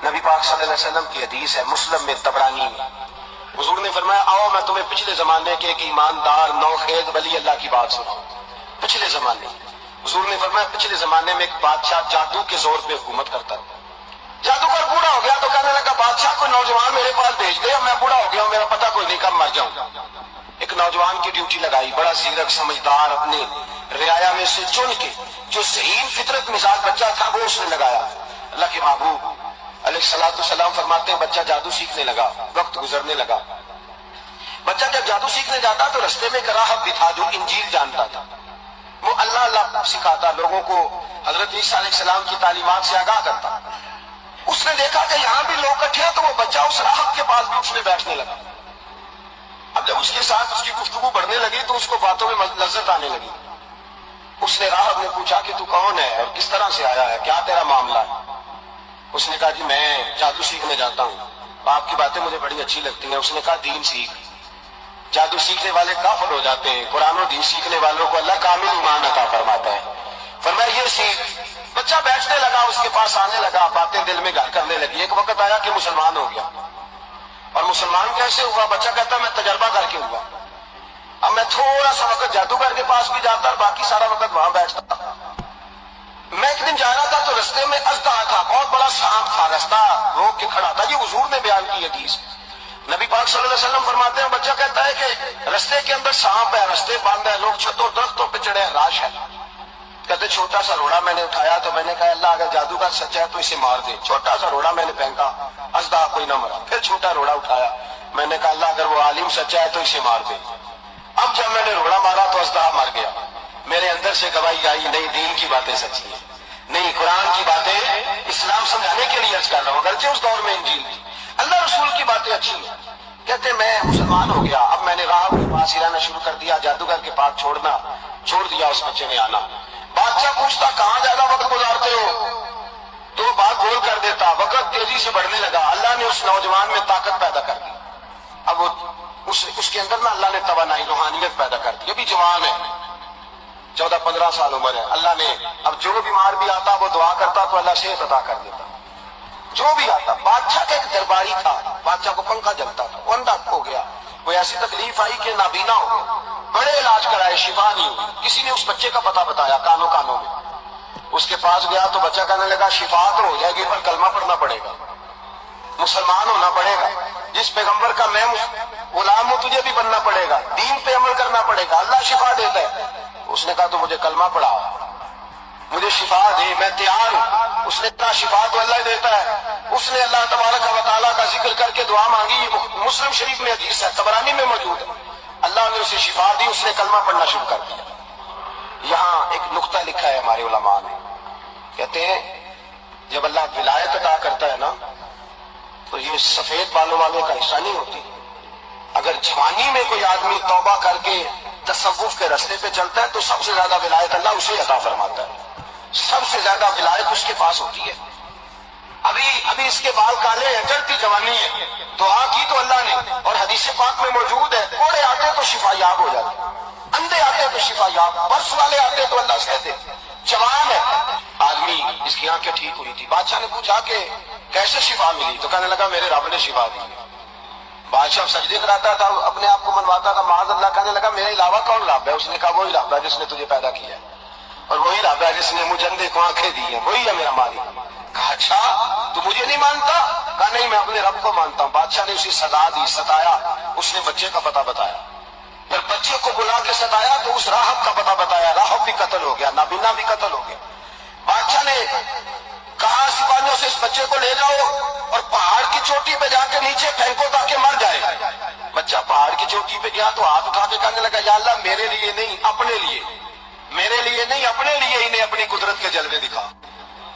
نبی پاک صلی اللہ علیہ وسلم کی حدیث ہے مسلم میں طبرانی میں، حضور نے فرمایا آؤ میں تمہیں پچھلے زمانے کے ایک ایماندار نوخیز ولی اللہ کی بات سناؤں۔ پچھلے زمانے حضور نے فرمایا پچھلے زمانے میں ایک بادشاہ جادو کے زور پہ حکومت کرتا ہے۔ جادوگر بوڑھا ہو گیا تو کہنے لگا بادشاہ کوئی نوجوان میرے پاس بھیج دے، میں بوڑھا ہو گیا ہوں، میرا پتہ کوئی نہیں کب مر جاؤں۔ ایک نوجوان کی ڈیوٹی لگائی، بڑا زیرک سمجھدار، اپنے رعایا میں سے چن کے جو ذہین فطرت مزاج بچہ تھا وہ اس نے لگایا۔ اللہ کے محبوب علیہ الصلوۃ والسلام فرماتے ہیں بچہ جادو سیکھنے لگا، وقت گزرنے لگا۔ بچہ جب جادو سیکھنے جاتا تو رستے میں ایک راہب بھی تھا جو انجیل جانتا تھا، وہ اللہ اللہ سکھاتا، لوگوں کو حضرت عیسیٰ علیہ السلام کی تعلیمات سے آگاہ کرتا۔ اس نے دیکھا کہ یہاں بھی لوگ اکٹھے ہیں تو وہ بچہ اس راہب کے پاس بھی اس میں بیٹھنے لگا۔ اب جب اس کے ساتھ اس کی گفتگو بڑھنے لگی تو اس کو باتوں میں لذت آنے لگی۔ اس نے راہب نے پوچھا کہ تو کون ہے اور کس طرح سے آیا ہے، کیا تیرا معاملہ ہے؟ اس نے کہا جی میں جادو سیکھنے جاتا ہوں، آپ کی باتیں مجھے بڑی اچھی لگتی ہیں۔ اس نے کہا دین سیکھ، جادو سیکھنے والے کافر ہو جاتے ہیں، قرآن و دین سیکھنے والوں کو اللہ کامل ایمان عطا فرماتا ہے۔ فرمایا یہ سیکھ۔ بچہ بیٹھنے لگا، اس کے پاس آنے لگا، باتیں دل میں گھر کرنے لگی۔ ایک وقت آیا کہ مسلمان ہو گیا، اور مسلمان کیسے ہوا؟ بچہ کہتا میں تجربہ کر کے ہوا۔ اب میں تھوڑا سا وقت جادوگر کے پاس بھی جاتا اور باقی سارا وقت وہاں بیٹھتا۔ میں ایک دن جا رہا تھا تو رستے میں اژدہا تھا، بہت بڑا سانپ تھا، رستہ روک کے کھڑا تھا۔ یہ حضور نے بیان کی حدیث۔ نبی پاک صلی اللہ علیہ وسلم فرماتے ہیں بچہ کہتا ہے کہ رستے کے اندر سانپ ہے، رستے بند ہے، لوگ چھتوں درختوں پہ چڑھے ہیں، راش ہے۔ کہتے چھوٹا سا روڑا میں نے اٹھایا تو میں نے کہا اللہ اگر جادوگر سچا ہے تو اسے مار دے۔ چھوٹا سا روڑا میں نے پھینکا، اژدہا کوئی نہ مرا۔ پھر چھوٹا روڑا اٹھایا، میں نے کہا اللہ اگر وہ عالم سچا ہے تو اسے مار دے۔ اب جب میں نے روڑا مارا تو اژدہا مر گیا۔ میرے اندر سے گواہی آئی نہیں دین کی باتیں سچی ہیں، نہیں قرآن کی باتیں اسلام سمجھانے کے لیے عرض کر رہا ہوں، اگرچہ اس دور میں انجیل تھی، اللہ رسول کی باتیں اچھی ہیں۔ کہتے میں مسلمان ہو گیا، اب میں نے راہب کے پاس ہی رہنا شروع کر دیا، جادوگر کے پاس چھوڑ دیا اس بچے نے آنا۔ بادشاہ پوچھتا کہاں زیادہ وقت گزارتے ہو تو بات گول کر دیتا، وقت تیزی سے بڑھنے لگا۔ اللہ نے اس نوجوان میں طاقت پیدا کر دی، اب وہ اس کے اندر نا اللہ نے توانائی روحانیت پیدا کر دی، ابھی جوان ہے، 14-15 سال عمر ہے۔ اللہ نے اب جو بیمار بھی آتا وہ دعا کرتا تو اللہ صحت عطا کر دیتا، جو بھی آتا۔ بادشاہ کا ایک درباری تھا، بادشاہ کو پنکھا جلتا تھا، وہ اندھا ہو گیا، کوئی ایسی تکلیف آئی کہ نابینا ہو گیا، بڑے علاج کرائے شفا نہیں ہوئی۔ کسی نے اس بچے کا پتہ بتایا کانوں میں، اس کے پاس گیا تو بچہ کہنے لگا شفا تو ہو جائے گی پر کلمہ پڑھنا پڑے گا، مسلمان ہونا پڑے گا، جس پیغمبر کا میں غلام ہوں تجھے بھی بننا پڑے گا، دین پہ عمل کرنا پڑے گا، اللہ شفا دیتا ہے۔ اس نے کہا تو مجھے کلمہ پڑھا، مجھے شفا دے، میں تیار ہوں۔ اس نے کہا شفا تو اللہ دیتا ہے۔ اس نے اللہ تبارک و تعالیٰ کا ذکر کر کے دعا مانگی، یہ مسلم شریف میں حدیث ہے، طبرانی میں موجود ہے۔ اللہ نے اسے شفا دی، اس نے کلمہ پڑھنا شروع کر دیا۔ یہاں ایک نقطہ لکھا ہے ہمارے علماء نے، کہتے ہیں جب اللہ ولایت عطا کرتا ہے نا تو یہ سفید بالوں والوں کا حصہ نہیں ہوتی۔ اگر جوانی میں کوئی آدمی توبہ کر کے تصوف کے رستے پہ چلتا ہے تو سب سے زیادہ ولایت اللہ اسے عطا فرماتا ہے، سب سے زیادہ ولایت اس کے پاس ہوتی ہے۔ ابھی اس کے بال کالے ہیں، چڑھتی جوانی ہے، دعا کی تو اللہ نے، اور حدیث پاک میں موجود ہے کوڑے آتے تو شفا یاب ہو جاتے، اندھے آتے تو شفا یاب، برس والے آتے تو اللہ سہتے۔ جوان ہے آدمی، اس کی آنکھیں ٹھیک ہوئی تھی، بادشاہ نے پوچھا کہ کیسے شفا ملی تو کہنے لگا میرے رب نے شفا دی۔ بادشاہ سجدے کراتا تھا، اپنے آپ کو منواتا تھا معاذ اللہ، کہنے لگا میرے علاوہ کون رب ہے؟ اس نے کہا وہی رب ہے جس نے تجھے پیدا کیا ہے، اور وہی رب ہے جس نے مجھے اندھے کو آنکھیں دی ہیں، وہی ہے میرا مالک۔ کہا اچھا تو مجھے نہیں مانتا؟ کہا نہیں میں اپنے رب کو مانتا ہوں۔ بادشاہ نے اسے سزا دی، ستایا، اس نے بچے کا پتہ بتایا، پھر بچے کو بلا کے ستایا تو اس راہب کا پتہ بتایا، راہب بھی قتل ہو گیا، نابینا بھی قتل ہو گیا۔ بادشاہ نے کہا سپاہیوں سے اس بچے کو لے جاؤ اور پہاڑ کی چوٹی پہ جا کے نیچے پھینکو تاکہ مر جائے۔ بچہ پہاڑ کی چوٹی پہ گیا تو ہاتھ اٹھا کے کہنے لگا یا اللہ میرے لیے نہیں اپنے لیے، میرے لیے نہیں اپنے لیے انہیں اپنی قدرت کے جلوے دکھا،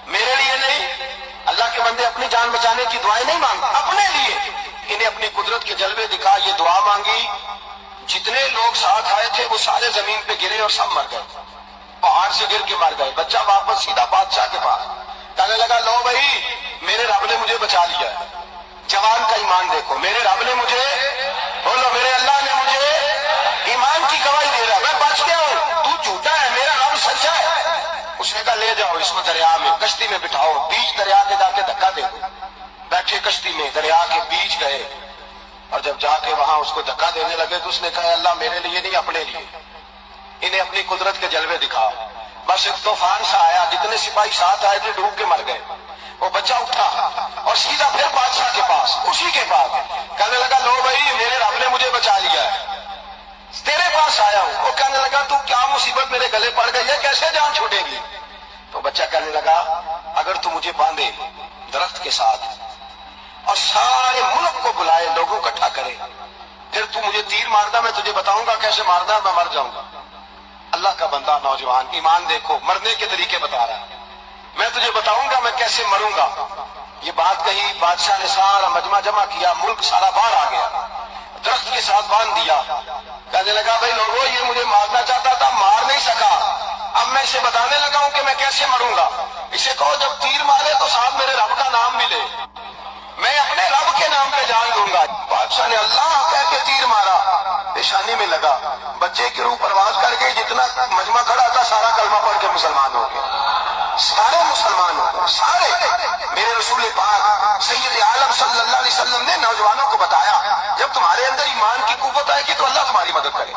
میرے لیے نہیں۔ اللہ کے بندے اپنی جان بچانے کی دعائیں نہیں مانگتے، اپنے لیے انہیں اپنی قدرت کے جلوے دکھا، یہ دعا مانگی۔ جتنے لوگ ساتھ آئے تھے وہ سارے زمین پہ گرے اور سب مر گئے، پہاڑ سے گر کے مر گئے۔ بچہ واپس سیدھا بادشاہ کے پاس کہنے لگا لو بھائی میرے رب نے مجھے بچا لیا ہے۔ جوان کا ایمان دیکھو، میرے رب نے مجھے، بولو میرے اللہ نے مجھے ایمان کی گواہی دے رہا ہے، میں بچ گیا ہوں، تو جھوٹا ہے میرا رب سچا ہے۔ اس نے کہا لے جاؤ اس کو دریا میں، کشتی میں بٹھاؤ، بیچ دریا کے جا کے دھکا دے دو، بیٹھے کشتی میں دریا کے بیچ گئے، اور جب جا کے وہاں اس کو دھکا دینے لگے تو اس نے کہا اللہ میرے لیے نہیں اپنے لیے، انہیں اپنی قدرت کے جلوے دکھا۔ بس ایک طوفان سا آیا، جتنے سپاہی ساتھ آئے تھے ڈوب کے مر گئے۔ وہ بچہ اٹھا اور سیدھا پھر بادشاہ کے پاس، اسی کے پاس کہنے لگا لو بھائی میرے رب نے مجھے بچا لیا ہے، تیرے پاس آیا ہوں۔ وہ کہنے لگا تو کیا مصیبت میرے گلے پڑ گئی ہے، کیسے جان چھوٹے گی؟ تو بچہ کہنے لگا اگر تو مجھے باندھے درخت کے ساتھ اور سارے ملک کو بلائے، لوگوں کو اکٹھا کرے، پھر تو مجھے تیر مارنا، میں تجھے بتاؤں گا کیسے مارنا، میں مر جاؤں گا۔ اللہ کا بندہ نوجوان ایمان دیکھو، مرنے کے طریقے بتا رہا ہے، میں تجھے بتاؤں گا میں کیسے مروں گا۔ یہ بات کہی، بادشاہ نے سارا مجمع جمع کیا، ملک سارا باہر آ گیا، درخت کے ساتھ باندھ دیا۔ کہنے لگا بھائی لوگوں یہ مجھے مارنا چاہتا تھا، مار نہیں سکا، اب میں اسے بتانے لگا ہوں کہ میں کیسے مروں گا۔ اسے کہو جب تیر مارے تو ساتھ میرے رب کا نام بھی لے، میں اپنے رب کے نام پہ جان دوں گا۔ بادشاہ نے اللہ کہہ کے تیر مارا، پیشانی میں لگا، بچے کی روح پرواز کر گئی، جتنا مجمع کھڑا تھا سارا کلمہ پڑھ کے مسلمان ہو گئے، سارے مسلمان ہو گئے، سارے۔ میرے رسول پاک سید عالم صلی اللہ علیہ وسلم نے نوجوانوں کو بتایا جب تمہارے اندر ایمان کی قوت آئے گی تو اللہ تمہاری مدد کرے۔